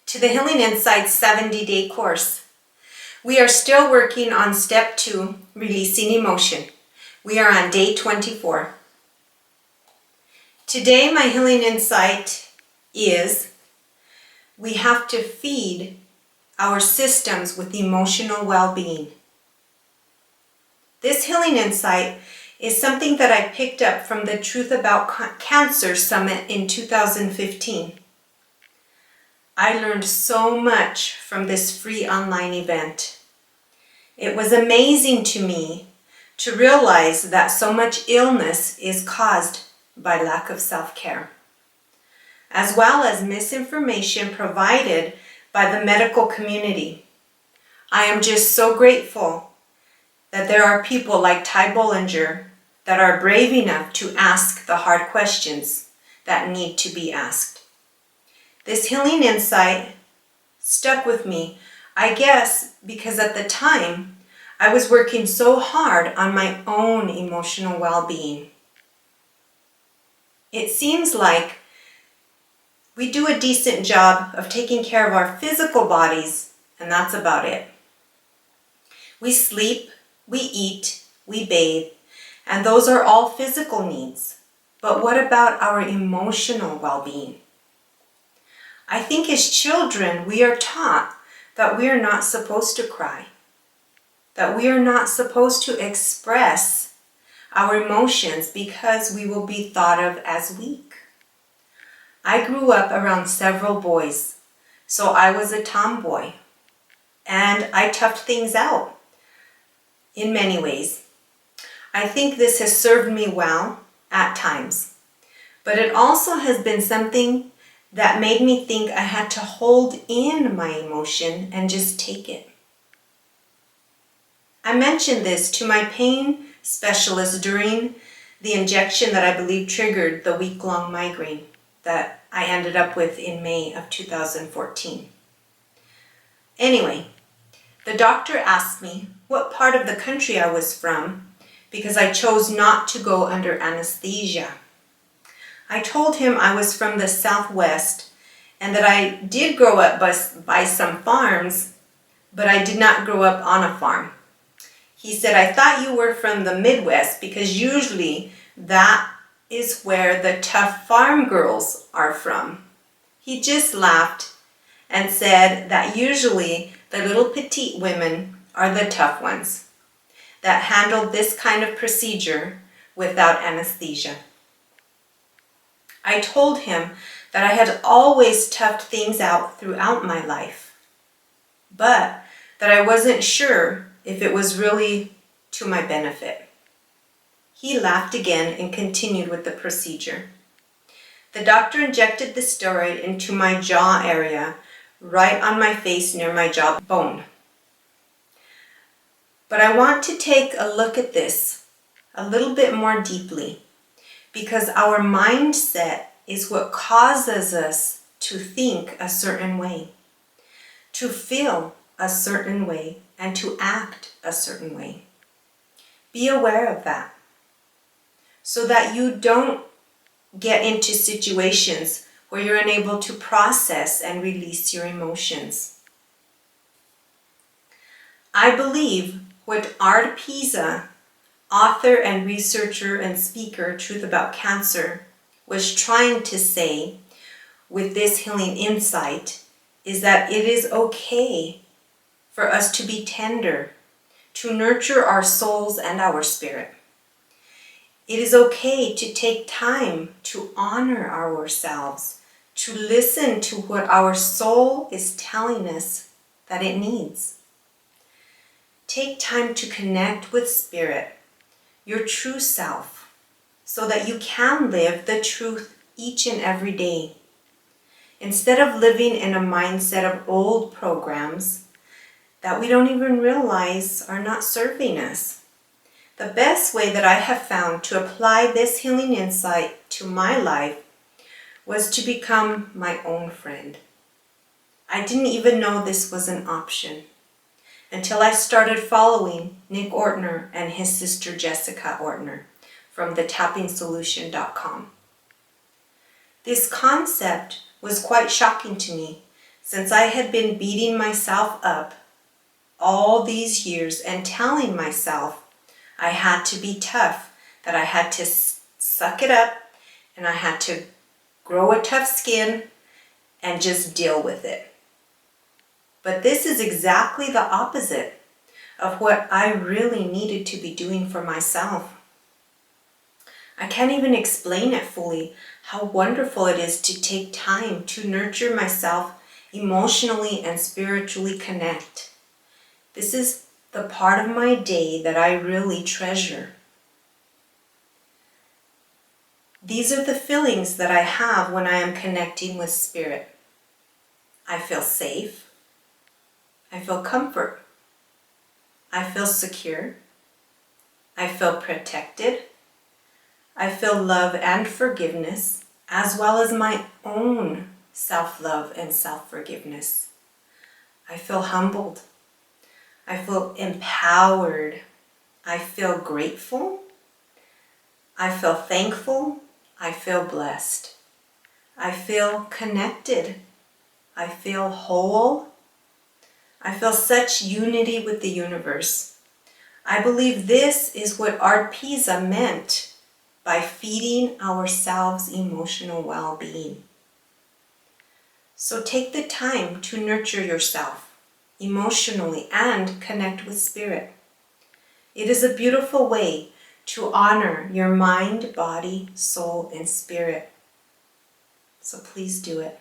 to the Healing Insights 70-day course. We are still working on step 2, releasing emotion. We are on day 24. Today my healing insight is we have to feed our systems with emotional well-being. This healing insight is something that I picked up from the Truth About Cancer Summit in 2015. I learned so much from this free online event. It was amazing to me to realize that so much illness is caused by lack of self-care, as well as misinformation provided by the medical community. I am just so grateful that there are people like Ty Bollinger that are brave enough to ask the hard questions that need to be asked. This healing insight stuck with me, I guess, because at the time I was working so hard on my own emotional well-being. It seems like we do a decent job of taking care of our physical bodies, and that's about it. We sleep, we eat, we bathe, and those are all physical needs. But what about our emotional well-being? I think as children, we are taught that we are not supposed to cry, that we are not supposed to express our emotions because we will be thought of as weak. I grew up around several boys, so I was a tomboy, and I toughed things out in many ways. I think this has served me well at times, but it also has been something that made me think I had to hold in my emotion and just take it. I mentioned this to my pain specialist during the injection that I believe triggered the week-long migraine that I ended up with in May of 2014. Anyway, the doctor asked me what part of the country I was from because I chose not to go under anesthesia. I told him I was from the Southwest and that I did grow up by some farms, but I did not grow up on a farm. He said, I thought you were from the Midwest because usually that is where the tough farm girls are from. He just laughed and said that usually the little petite women are the tough ones that handled this kind of procedure without anesthesia. I told him that I had always toughed things out throughout my life, but that I wasn't sure if it was really to my benefit. He laughed again and continued with the procedure. The doctor injected the steroid into my jaw area, right on my face near my jawbone. But I want to take a look at this a little bit more deeply, because our mindset is what causes us to think a certain way, to feel a certain way, and to act a certain way. Be aware of that so that you don't get into situations where you're unable to process and release your emotions. I believe what Art Pisa, author and researcher and speaker, Truth About Cancer, was trying to say with this healing insight is that it is okay for us to be tender, to nurture our souls and our spirit. It is okay to take time to honor ourselves, to listen to what our soul is telling us that it needs. Take time to connect with spirit, your true self, so that you can live the truth each and every day. Instead of living in a mindset of old programs that we don't even realize are not serving us. The best way that I have found to apply this healing insight to my life was to become my own friend. I didn't even know this was an option until I started following Nick Ortner and his sister Jessica Ortner from thetappingsolution.com. This concept was quite shocking to me, since I had been beating myself up all these years and telling myself I had to be tough, that I had to suck it up and I had to grow a tough skin and just deal with it. But this is exactly the opposite of what I really needed to be doing for myself. I can't even explain it fully, how wonderful it is to take time to nurture myself emotionally and spiritually connect. This is the part of my day that I really treasure. These are the feelings that I have when I am connecting with Spirit. I feel safe. I feel comfort. I feel secure. I feel protected. I feel love and forgiveness, as well as my own self-love and self-forgiveness. I feel humbled. I feel empowered. I feel grateful. I feel thankful. I feel blessed. I feel connected. I feel whole. I feel such unity with the universe. I believe this is what Art Pisa meant by feeding ourselves emotional well-being. So take the time to nurture yourself emotionally and connect with Spirit. It is a beautiful way to honor your mind, body, soul, and spirit. So please do it.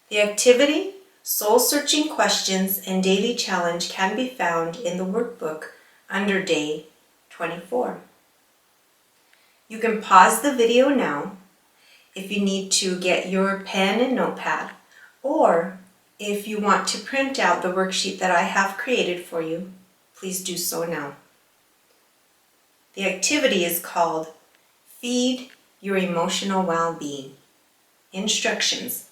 The activity, soul-searching questions, and daily challenge can be found in the workbook under day 24. You can pause the video now if you need to get your pen and notepad, or if you want to print out the worksheet that I have created for you, please do so now. The activity is called Feed Your Emotional Well-Being. Instructions.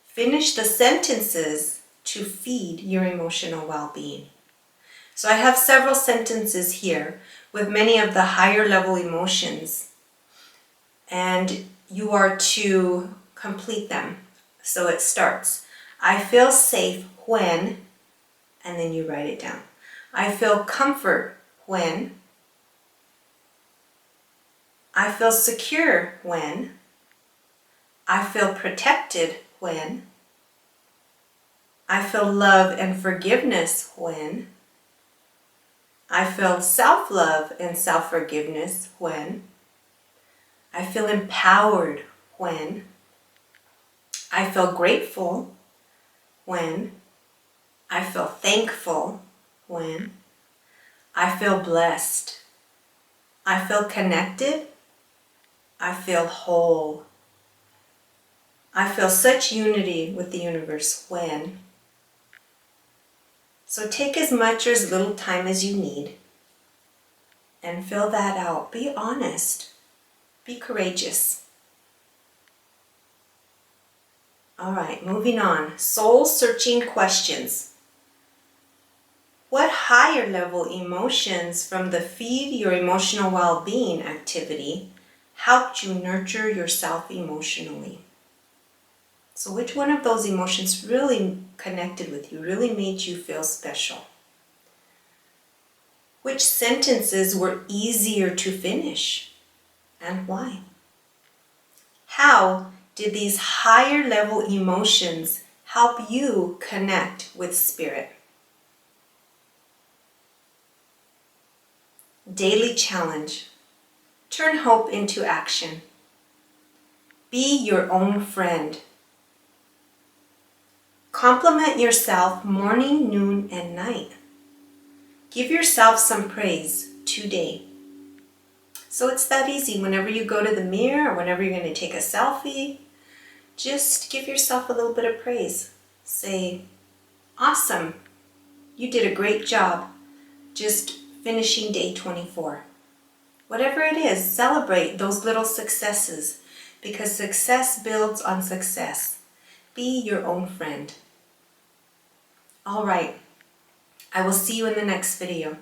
Finish the sentences to feed your emotional well-being. So I have several sentences here with many of the higher level emotions, and you are to complete them. So it starts, I feel safe when, and then you write it down. I feel comfort when. I feel secure when. I feel protected when. I feel love and forgiveness when. I feel self-love and self-forgiveness when. I feel empowered when. I feel grateful when. I feel thankful when. I feel blessed. I feel connected. I feel whole. I feel such unity with the universe when. So take as much or as little time as you need and fill that out. Be honest. Be courageous. All right, moving on. Soul-searching questions. What higher level emotions from the Feed Your Emotional Well-Being activity helped you nurture yourself emotionally? So which one of those emotions really connected with you, really made you feel special? Which sentences were easier to finish and why? How did these higher level emotions help you connect with Spirit? Daily challenge. Turn hope into action. Be your own friend. Compliment yourself morning, noon, and night. Give yourself some praise today. So it's that easy. Whenever you go to the mirror or whenever you're going to take a selfie, just give yourself a little bit of praise. Say, awesome, you did a great job just finishing day 24. Whatever it is, celebrate those little successes because success builds on success. Be your own friend. All right, I will see you in the next video.